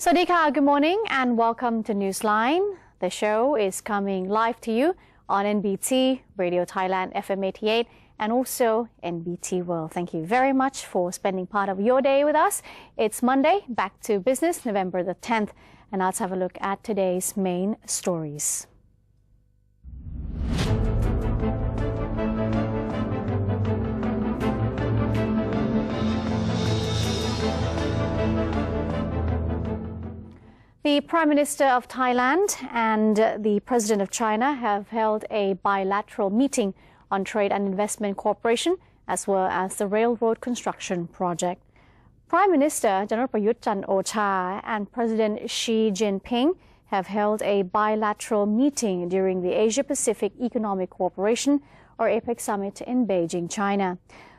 Swadika, good morning and welcome to Newsline. The show is coming live to you on NBT, Radio Thailand FM 88 and also NBT World. Thank you very much for spending part of your day with us. It's Monday, back to business, November the 10th, and let's have a look at today's main stories. The Prime Minister of Thailand and the President of China have held a bilateral meeting on trade and investment cooperation as well as the railroad construction project. Prime Minister Prayut Chan-o-cha and President Xi Jinping have held a bilateral meeting during the Asia-Pacific Economic Cooperation or APEC summit in Beijing, China.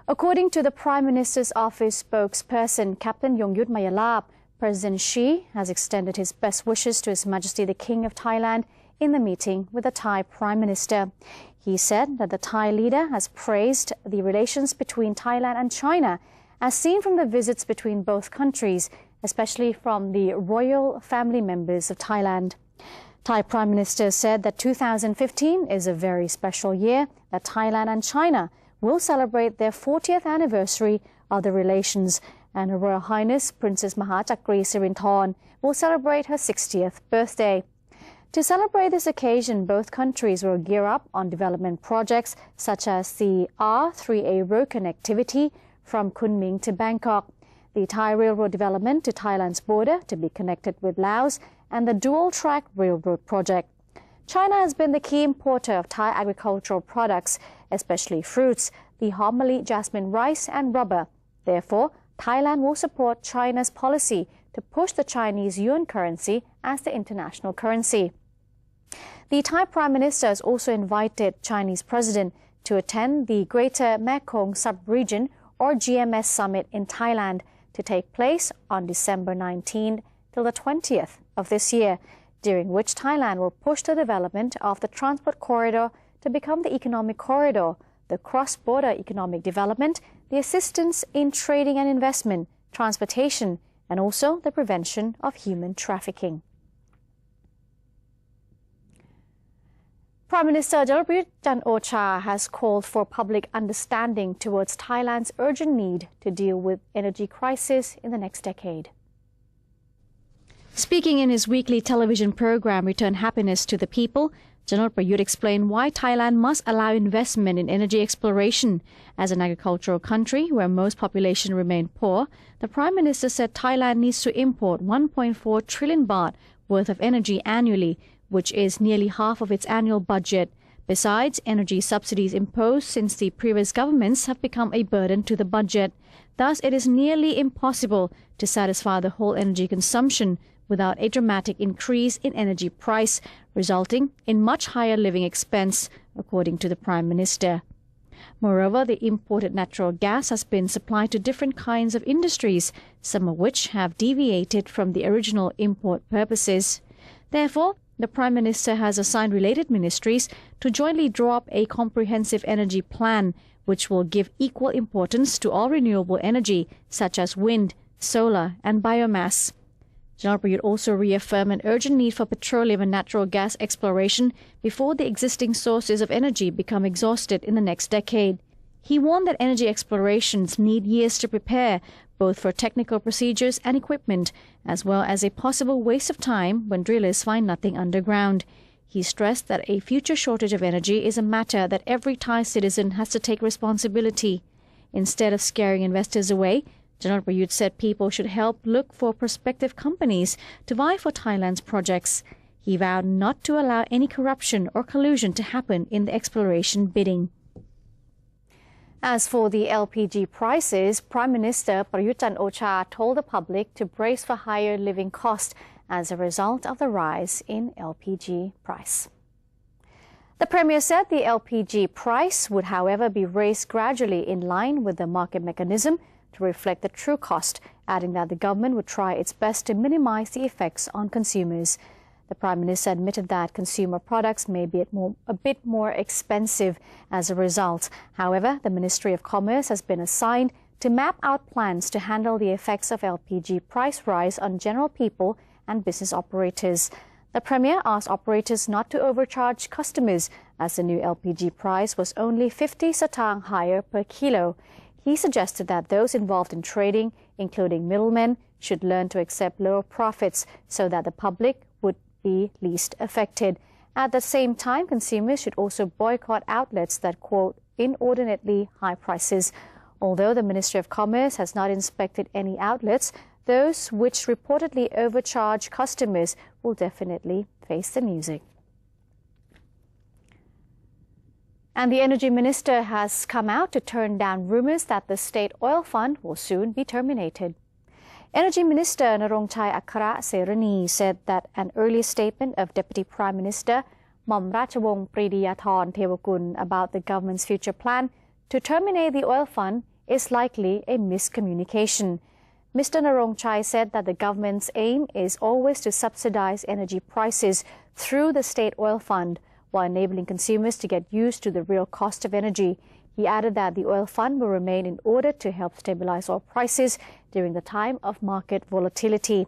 According to the Prime Minister's office spokesperson, Captain Yongyut Mayalap, President Xi has extended his best wishes to His Majesty the King of Thailand in the meeting with the Thai Prime Minister. He said that the Thai leader has praised the relations between Thailand and China as seen from the visits between both countries, especially from the royal family members of Thailand. Thai Prime Minister said that 2015 is a very special year, that Thailand and China will celebrate their 40th anniversary of the relations, and Her Royal Highness Princess Mahachakri Sirinthorn will celebrate her 60th birthday. To celebrate this occasion, both countries will gear up on development projects such as the R3A road connectivity from Kunming to Bangkok, the Thai railroad development to Thailand's border to be connected with Laos, and the dual-track railroad project. China has been the key importer of Thai agricultural products, especially fruits, the hom mali, jasmine rice, and rubber. Therefore, Thailand will support China's policy to push the Chinese yuan currency as the international currency. The Thai Prime Minister has also invited Chinese President to attend the Greater Mekong Sub-Region or GMS Summit in Thailand to take place on December 19 till the 20th of this year, during which Thailand will push the development of the transport corridor to become the economic corridor, the cross-border economic development, the assistance in trading and investment, transportation, and also the prevention of human trafficking. Prime Minister Prayut Chan-o-cha has called for public understanding towards Thailand's urgent need to deal with energy crisis in the next decade. Speaking in his weekly television program Return Happiness to the People, General Prayut explained why Thailand must allow investment in energy exploration. As an agricultural country where most population remain poor, the Prime Minister said Thailand needs to import 1.4 trillion baht worth of energy annually, which is nearly half of its annual budget. Besides, energy subsidies imposed since the previous governments have become a burden to the budget. Thus, it is nearly impossible to satisfy the whole energy consumption without a dramatic increase in energy price, resulting in much higher living expense, according to the Prime Minister. Moreover, the imported natural gas has been supplied to different kinds of industries, some of which have deviated from the original import purposes. Therefore, the Prime Minister has assigned related ministries to jointly draw up a comprehensive energy plan, which will give equal importance to all renewable energy, such as wind, solar, and biomass. General Prayut also reaffirmed an urgent need for petroleum and natural gas exploration before the existing sources of energy become exhausted in the next decade. He warned that energy explorations need years to prepare, both for technical procedures and equipment, as well as a possible waste of time when drillers find nothing underground. He stressed that a future shortage of energy is a matter that every Thai citizen has to take responsibility. Instead of scaring investors away, General Prayut said people should help look for prospective companies to vie for Thailand's projects. He vowed not to allow any corruption or collusion to happen in the exploration bidding. As for the LPG prices, Prime Minister Prayut Chan-o-cha told the public to brace for higher living costs as a result of the rise in LPG price. The Premier said the LPG price would, however, be raised gradually in line with the market mechanism to reflect the true cost, adding that the government would try its best to minimize the effects on consumers. The Prime Minister admitted that consumer products may be a bit more expensive as a result. However, the Ministry of Commerce has been assigned to map out plans to handle the effects of LPG price rise on general people and business operators. The Premier asked operators not to overcharge customers as the new LPG price was only 50 satang higher per kilo. He suggested that those involved in trading, including middlemen, should learn to accept lower profits so that the public would be least affected. At the same time, consumers should also boycott outlets that quote inordinately high prices. Although the Ministry of Commerce has not inspected any outlets, those which reportedly overcharge customers will definitely face the music. And the Energy Minister has come out to turn down rumours that the State Oil Fund will soon be terminated. Energy Minister Narongchai Akara Serani said that an earlier statement of Deputy Prime Minister Mom Ratchawong Pridiyathorn Thewakul about the government's future plan to terminate the oil fund is likely a miscommunication. Mr. Narongchai said that the government's aim is always to subsidize energy prices through the State Oil Fund while enabling consumers to get used to the real cost of energy. He added that the oil fund will remain in order to help stabilize oil prices during the time of market volatility.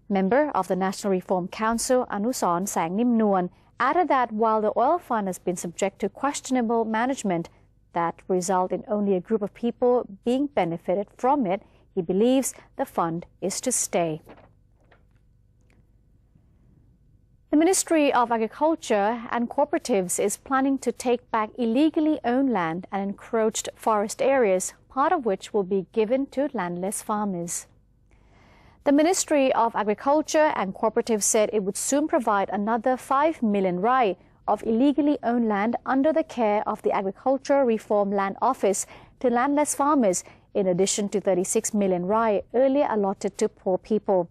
Member of the National Reform Council, Anusorn Sangnimnuan, added that while the oil fund has been subject to questionable management that result in only a group of people being benefited from it, he believes the fund is to stay. The Ministry of Agriculture and Cooperatives is planning to take back illegally owned land and encroached forest areas, part of which will be given to landless farmers. The Ministry of Agriculture and Cooperatives said it would soon provide another 5 million rai of illegally owned land under the care of the Agricultural Reform Land Office to landless farmers, in addition to 36 million rai earlier allotted to poor people.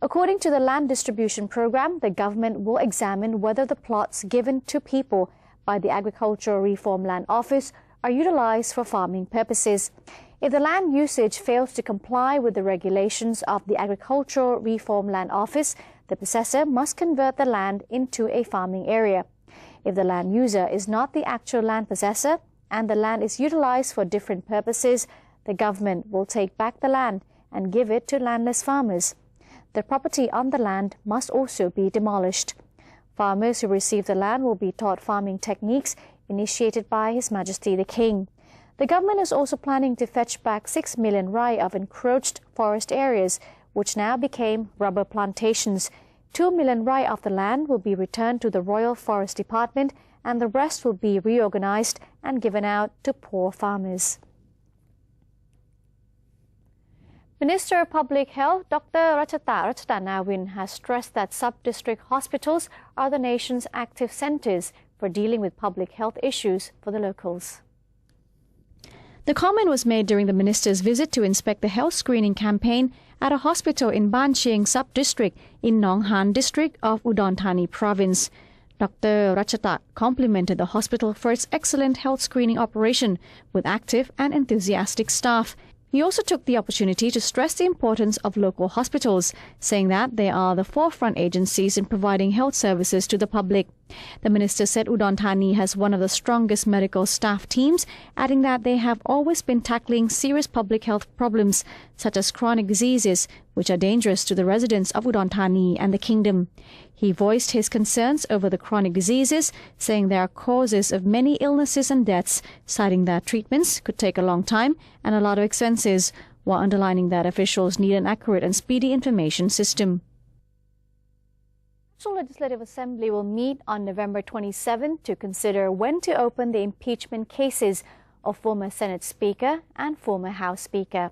According to the land distribution program, the government will examine whether the plots given to people by the Agricultural Reform Land Office are utilized for farming purposes. If the land usage fails to comply with the regulations of the Agricultural Reform Land Office, the possessor must convert the land into a farming area. If the land user is not the actual land possessor and the land is utilized for different purposes, the government will take back the land and give it to landless farmers. The property on the land must also be demolished. Farmers who receive the land will be taught farming techniques initiated by His Majesty the King. The government is also planning to fetch back 6 million rai of encroached forest areas, which now became rubber plantations. 2 million rai of the land will be returned to the Royal Forest Department, and the rest will be reorganized and given out to poor farmers. Minister of Public Health Dr. Ratchatanawin has stressed that sub-district hospitals are the nation's active centres for dealing with public health issues for the locals. The comment was made during the minister's visit to inspect the health screening campaign at a hospital in Ban Chieng sub-district in Nong Han district of Udon Thani province. Dr. Ratchata complimented the hospital for its excellent health screening operation with active and enthusiastic staff. He also took the opportunity to stress the importance of local hospitals, saying that they are the forefront agencies in providing health services to the public. The minister said Udon Thani has one of the strongest medical staff teams, adding that they have always been tackling serious public health problems, such as chronic diseases, which are dangerous to the residents of Udon Thani and the kingdom. He voiced his concerns over the chronic diseases, saying they are causes of many illnesses and deaths, citing that treatments could take a long time and a lot of expenses, while underlining that officials need an accurate and speedy information system. The National Legislative Assembly will meet on November 27 to consider when to open the impeachment cases of former Senate Speaker and former House Speaker.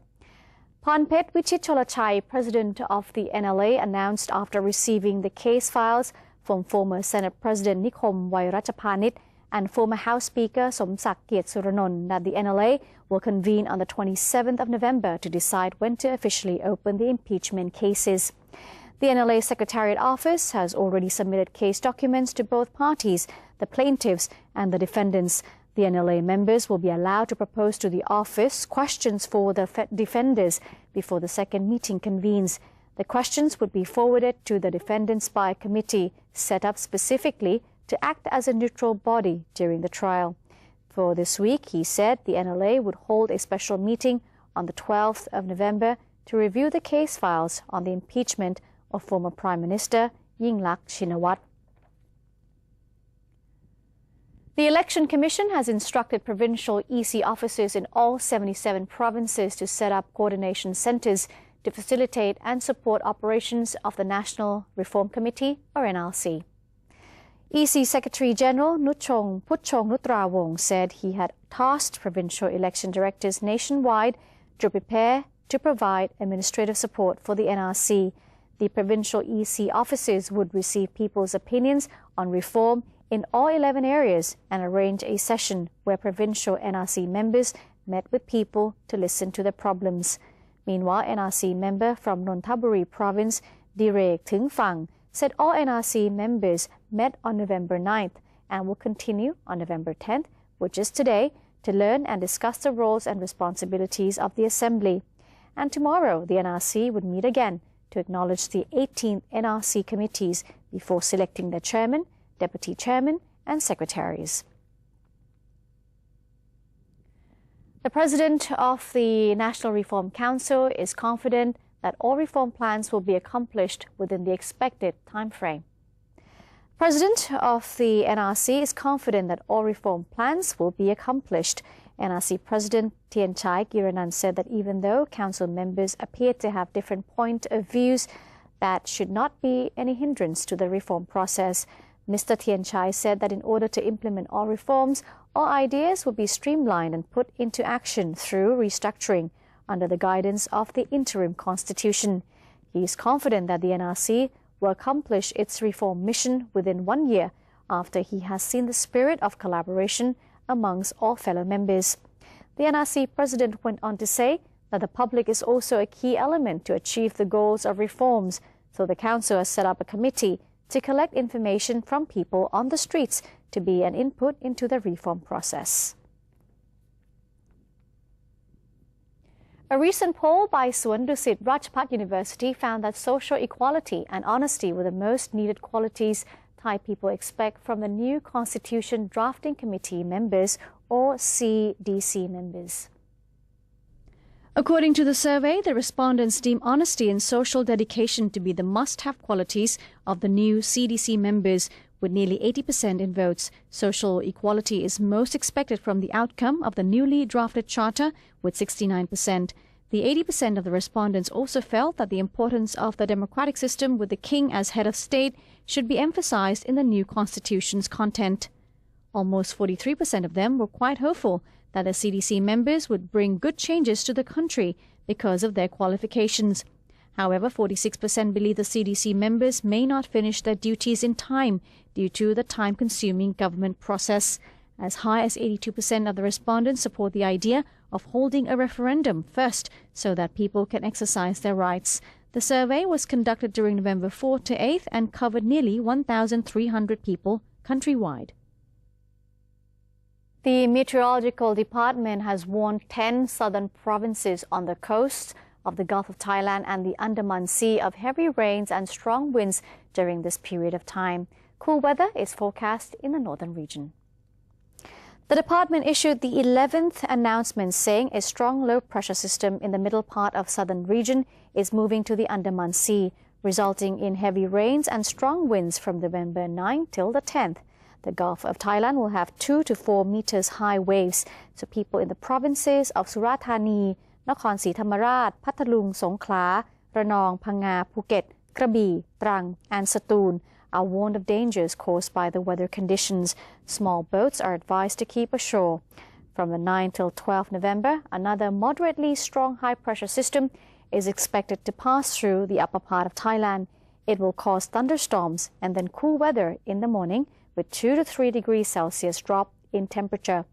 Panpet Wichit Cholachai, president of the NLA, announced after receiving the case files from former Senate President Nikhom Wairachaphanit and former House Speaker Somsak Kietsuranon that the NLA will convene on the 27th of November to decide when to officially open the impeachment cases. The NLA Secretariat Office has already submitted case documents to both parties, the plaintiffs and the defendants. The NLA members will be allowed to propose to the office questions for the defenders before the second meeting convenes. The questions would be forwarded to the defendants by a committee set up specifically to act as a neutral body during the trial. For this week, he said the NLA would hold a special meeting on the 12th of November to review the case files on the impeachment of former Prime Minister Yingluck Shinawatra. The Election Commission has instructed provincial EC officers in all 77 provinces to set up coordination centres to facilitate and support operations of the National Reform Committee, or NRC. EC Secretary-General Putchong Nutrawong said he had tasked provincial election directors nationwide to prepare to provide administrative support for the NRC. The provincial EC officers would receive people's opinions on reform in all 11 areas and arrange a session where provincial NRC members met with people to listen to their problems. Meanwhile, NRC member from Nonthaburi province, Direk Thung Phang, said all NRC members met on November 9th and will continue on November 10th, which is today, to learn and discuss the roles and responsibilities of the Assembly. And tomorrow, the NRC would meet again to acknowledge the 18th NRC committees before selecting their chairman, deputy chairman, and secretaries. The president of the National Reform Council is confident that all reform plans will be accomplished within the expected time frame. President of the NRC is confident that all reform plans will be accomplished. NRC President Tien Chai Kiranan said that even though council members appear to have different point of views, that should not be any hindrance to the reform process. Mr. Tien Chai said that in order to implement all reforms, all ideas will be streamlined and put into action through restructuring under the guidance of the interim constitution. He is confident that the NRC will accomplish its reform mission within 1 year after he has seen the spirit of collaboration amongst all fellow members. The NRC president went on to say that the public is also a key element to achieve the goals of reforms, so the council has set up a committee to collect information from people on the streets to be an input into the reform process. A recent poll by Suan Dusit Rajpath University found that social equality and honesty were the most needed qualities Thai people expect from the new Constitution Drafting Committee members, or CDC members. According to the survey, the respondents deem honesty and social dedication to be the must-have qualities of the new CDC members, with nearly 80% in votes. Social equality is most expected from the outcome of the newly drafted charter, with 69%. The 80% of the respondents also felt that the importance of the democratic system with the king as head of state should be emphasized in the new constitution's content. Almost 43% of them were quite hopeful that the CDC members would bring good changes to the country because of their qualifications. However, 46% believe the CDC members may not finish their duties in time due to the time-consuming government process. As high as 82% of the respondents support the idea of holding a referendum first so that people can exercise their rights. The survey was conducted during November 4th to 8th and covered nearly 1,300 people countrywide. The Meteorological Department has warned 10 southern provinces on the coast of the Gulf of Thailand and the Andaman Sea of heavy rains and strong winds during this period of time. Cool weather is forecast in the northern region. The department issued the 11th announcement saying a strong low-pressure system in the middle part of southern region is moving to the Andaman Sea, resulting in heavy rains and strong winds from November 9 till the 10th. The Gulf of Thailand will have 2 to 4 meters high waves, so people in the provinces of Surat Thani, Nakhon Si Thammarat, Pathalung, Songkhla, Ranong, Phang-nga, Phuket, Krabi, Trang, and Satun are warned of dangers caused by the weather conditions. Small boats are advised to keep ashore. From the 9 till 12 November, another moderately strong high-pressure system is expected to pass through the upper part of Thailand. It will cause thunderstorms and then cool weather in the morning, with 2 to 3 degrees Celsius drop in temperature.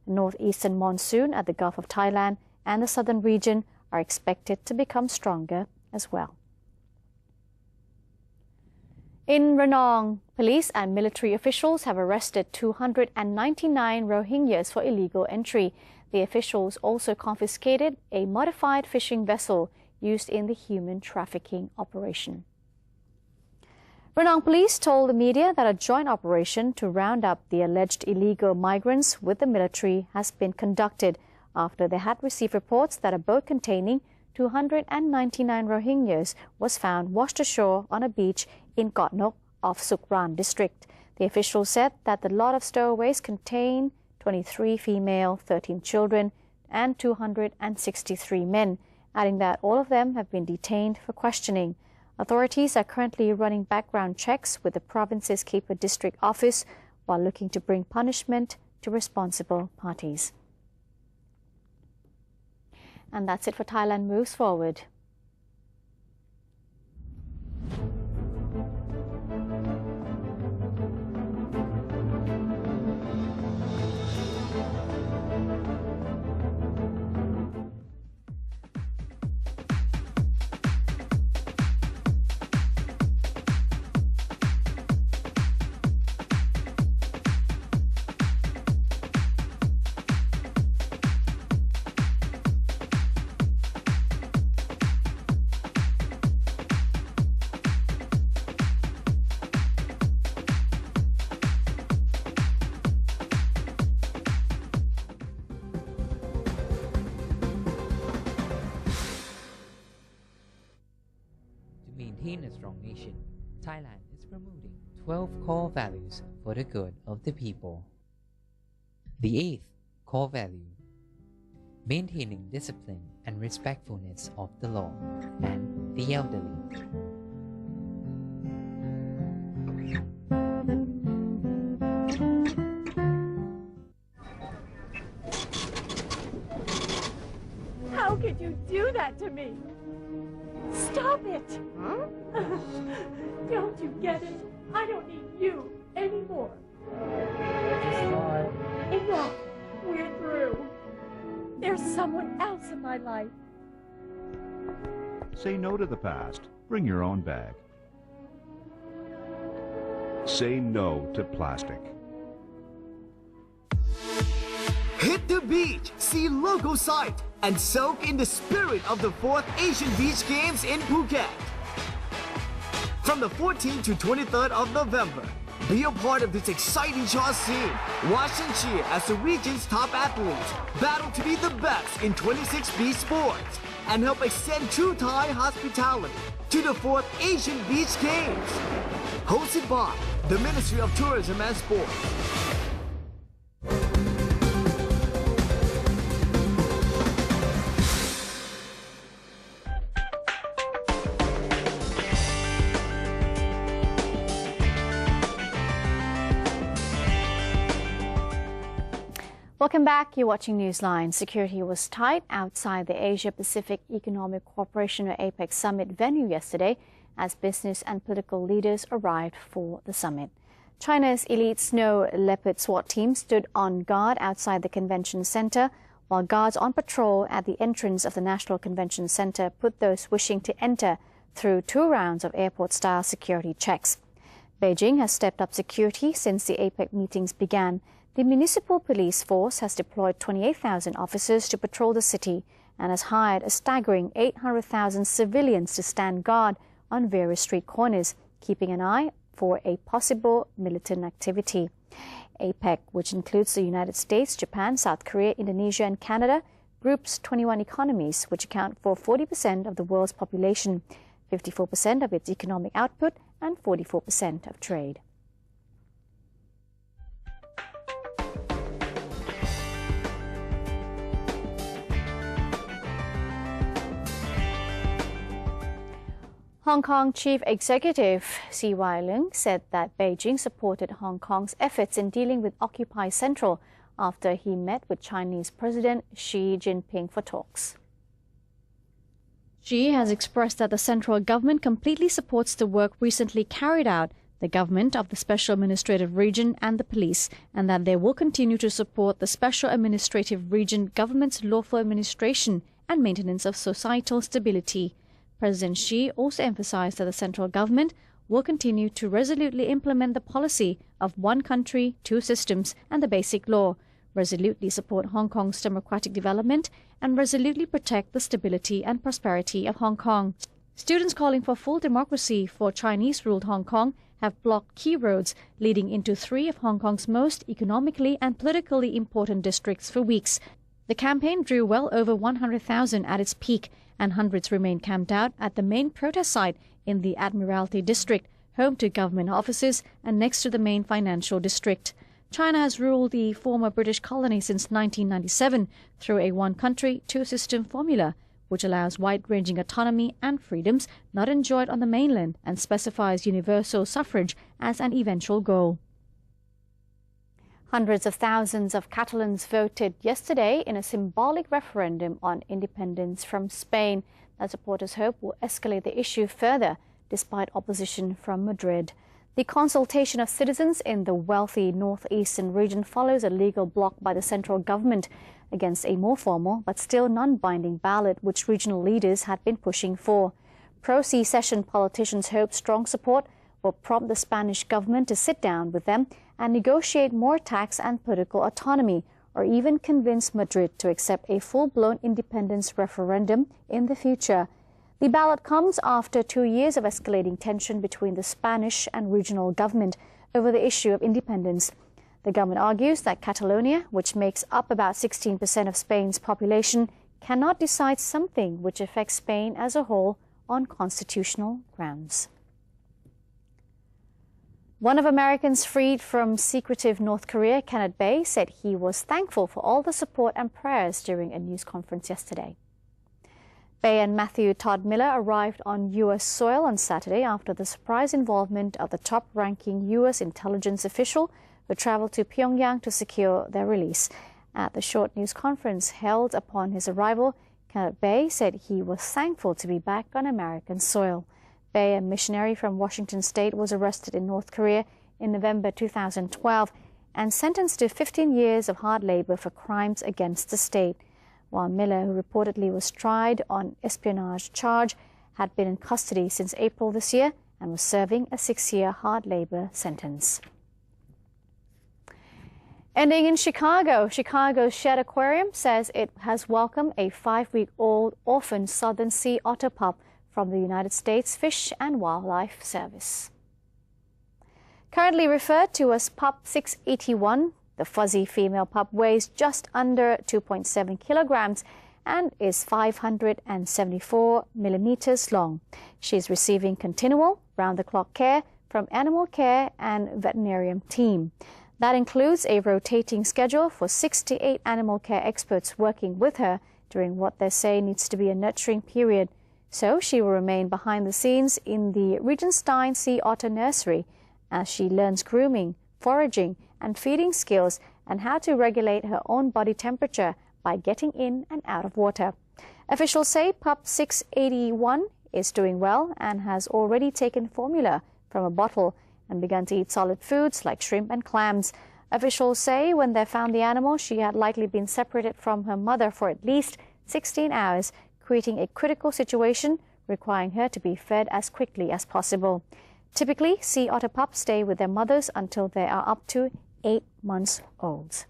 The northeastern monsoon at the Gulf of Thailand and the southern region are expected to become stronger as well. In Ranong, police and military officials have arrested 299 Rohingyas for illegal entry. The officials also confiscated a modified fishing vessel used in the human trafficking operation. Ranong police told the media that a joint operation to round up the alleged illegal migrants with the military has been conducted after they had received reports that a boat containing 299 Rohingyas was found washed ashore on a beach in Kotnok of Sukran district. The officials said that the lot of stowaways contained 23 female, 13 children, and 263 men, adding that all of them have been detained for questioning. Authorities are currently running background checks with the province's Keeper District Office while looking to bring punishment to responsible parties. And that's it for Thailand Moves Forward. Maintain a strong nation, Thailand is promoting 12 core values for the good of the people. The 8th core value: maintaining discipline and respectfulness of the law and the elderly. How could you do that to me? Stop it! Huh? Don't you get it? I don't need you anymore. Enough! We're through. There's someone else in my life. Say no to the past. Bring your own bag. Say no to plastic. Hit the beach, see local sight, and soak in the spirit of the 4th Asian Beach Games in Phuket. From the 14th to 23rd of November, be a part of this exciting short scene. Watch and cheer as the region's top athletes battle to be the best in 26 beach sports and help extend true Thai hospitality to the 4th Asian Beach Games. Hosted by the Ministry of Tourism and Sport. Welcome back. You're watching Newsline. Security was tight outside the Asia-Pacific Economic Cooperation or APEC summit venue yesterday as business and political leaders arrived for the summit. China's elite snow leopard SWAT team stood on guard outside the convention center, while guards on patrol at the entrance of the National Convention Center put those wishing to enter through 2 rounds of airport-style security checks. Beijing has stepped up security since the APEC meetings began. The municipal police force has deployed 28,000 officers to patrol the city and has hired a staggering 800,000 civilians to stand guard on various street corners, keeping an eye for a possible militant activity. APEC, which includes the United States, Japan, South Korea, Indonesia and Canada, groups 21 economies, which account for 40% of the world's population, 54% of its economic output and 44% of trade. Hong Kong Chief Executive C.Y. Leung said that Beijing supported Hong Kong's efforts in dealing with Occupy Central after he met with Chinese President Xi Jinping for talks. Xi has expressed that the central government completely supports the work recently carried out, the government of the Special Administrative Region and the police, and that they will continue to support the Special Administrative Region government's lawful administration and maintenance of societal stability. President Xi also emphasized that the central government will continue to resolutely implement the policy of one country, two systems and the basic law, resolutely support Hong Kong's democratic development and resolutely protect the stability and prosperity of Hong Kong. Students calling for full democracy for Chinese-ruled Hong Kong have blocked key roads leading into 3 of Hong Kong's most economically and politically important districts for weeks. The campaign drew well over 100,000 at its peak and hundreds remain camped out at the main protest site in the Admiralty District, home to government offices and next to the main financial district. China has ruled the former British colony since 1997 through a one-country, two-system formula, which allows wide-ranging autonomy and freedoms not enjoyed on the mainland and specifies universal suffrage as an eventual goal. Hundreds of thousands of Catalans voted yesterday in a symbolic referendum on independence from Spain that supporters hope will escalate the issue further, despite opposition from Madrid. The consultation of citizens in the wealthy northeastern region follows a legal block by the central government against a more formal but still non-binding ballot which regional leaders had been pushing for. Pro-secession politicians hope strong support will prompt the Spanish government to sit down with them and negotiate more tax and political autonomy, or even convince Madrid to accept a full-blown independence referendum in the future. The ballot comes after 2 years of escalating tension between the Spanish and regional government over the issue of independence. The government argues that Catalonia, which makes up about 16% of Spain's population, cannot decide something which affects Spain as a whole on constitutional grounds. One of Americans freed from secretive North Korea, Kenneth Bae, said he was thankful for all the support and prayers during a news conference yesterday. Bae and Matthew Todd Miller arrived on U.S. soil on Saturday after the surprise involvement of the top-ranking U.S. intelligence official who traveled to Pyongyang to secure their release. At the short news conference held upon his arrival, Kenneth Bae said he was thankful to be back on American soil. Bae, a missionary from Washington State, was arrested in North Korea in November 2012 and sentenced to 15 years of hard labor for crimes against the state, while Miller, who reportedly was tried on espionage charge, had been in custody since April this year and was serving a 6-year hard labor sentence. Ending in Chicago, Chicago's Shedd Aquarium says it has welcomed a 5-week-old orphan southern sea otter pup from the United States Fish and Wildlife Service. Currently referred to as Pup 681, the fuzzy female pup weighs just under 2.7 kilograms and is 574 millimeters long. She is receiving continual, round-the-clock care from animal care and veterinarian team. That includes a rotating schedule for 6 to 8 animal care experts working with her during what they say needs to be a nurturing period. So she will remain behind the scenes in the Regenstein Sea Otter Nursery as she learns grooming, foraging, and feeding skills and how to regulate her own body temperature by getting in and out of water. Officials say Pup 681 is doing well and has already taken formula from a bottle and begun to eat solid foods like shrimp and clams. Officials say when they found the animal, she had likely been separated from her mother for at least 16 hours, creating a critical situation requiring her to be fed as quickly as possible. Typically, sea otter pups stay with their mothers until they are up to 8 months old.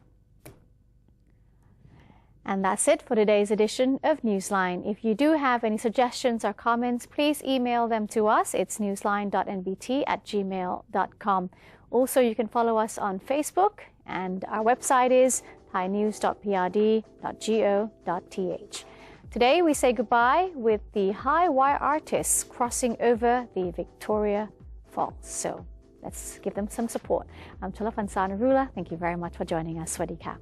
And that's it for today's edition of Newsline. If you do have any suggestions or comments, please email them to us. It's newsline.nbt@gmail.com. Also, you can follow us on Facebook, and our website is thainews.prd.go.th. Today, we say goodbye with the high wire artists crossing over the Victoria Falls. So let's give them some support. I'm Chalafansana Rula. Thank you very much for joining us. Swadee Ka.